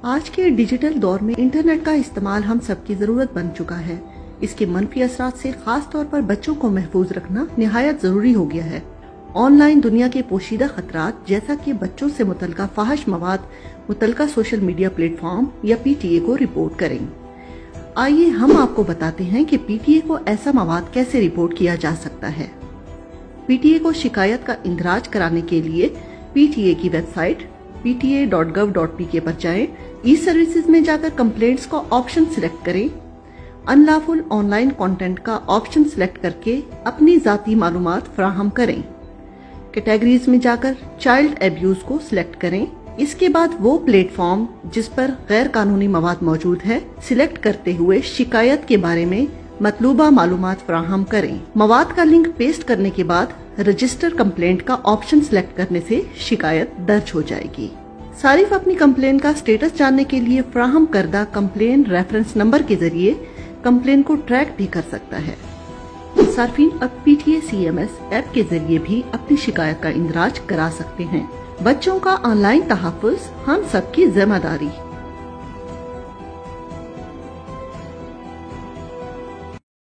आज के डिजिटल दौर में इंटरनेट का इस्तेमाल हम सबकी जरूरत बन चुका है। इसके मनफी असरात से खास तौर पर बच्चों को महफूज रखना निहायत जरूरी हो गया है। ऑनलाइन दुनिया के पोशीदा खतरात जैसा कि बच्चों से मुतल्लिका फाहिश मवाद मुतल्लिका सोशल मीडिया प्लेटफॉर्म या पीटीए को रिपोर्ट करें। आइए हम आपको बताते हैं कि पीटीए को ऐसा मवाद कैसे रिपोर्ट किया जा सकता है। पीटीए को शिकायत का इंदराज कराने के लिए पीटीए की वेबसाइट pta.gov.pk पर जाएं। ई सर्विसेज में जाकर कंप्लेंट्स का ऑप्शन सिलेक्ट करें। अनलॉफुल ऑनलाइन कंटेंट का ऑप्शन सिलेक्ट करके अपनी जाती मालूमात फराहम करें। कैटेगरीज में जाकर चाइल्ड एब्यूज को सिलेक्ट करें। इसके बाद वो प्लेटफॉर्म जिस पर गैर कानूनी मवाद मौजूद है सिलेक्ट करते हुए शिकायत के बारे में मतलूबा मालूमात फराहम करें। मवाद का लिंक पेस्ट करने के बाद रजिस्टर कंप्लेंट का ऑप्शन सिलेक्ट करने से शिकायत दर्ज हो जाएगी। सारिफ अपनी कंप्लेन का स्टेटस जानने के लिए फराहम करदा कंप्लेन रेफरेंस नंबर के जरिए कंप्लेन को ट्रैक भी कर सकता है। सार्फिन अब पीटीए सीएमएस ऐप के जरिए भी अपनी शिकायत का इंदराज करा सकते हैं। बच्चों का ऑनलाइन तहफ़्फ़ुज़ हम सबकी जिम्मेदारी।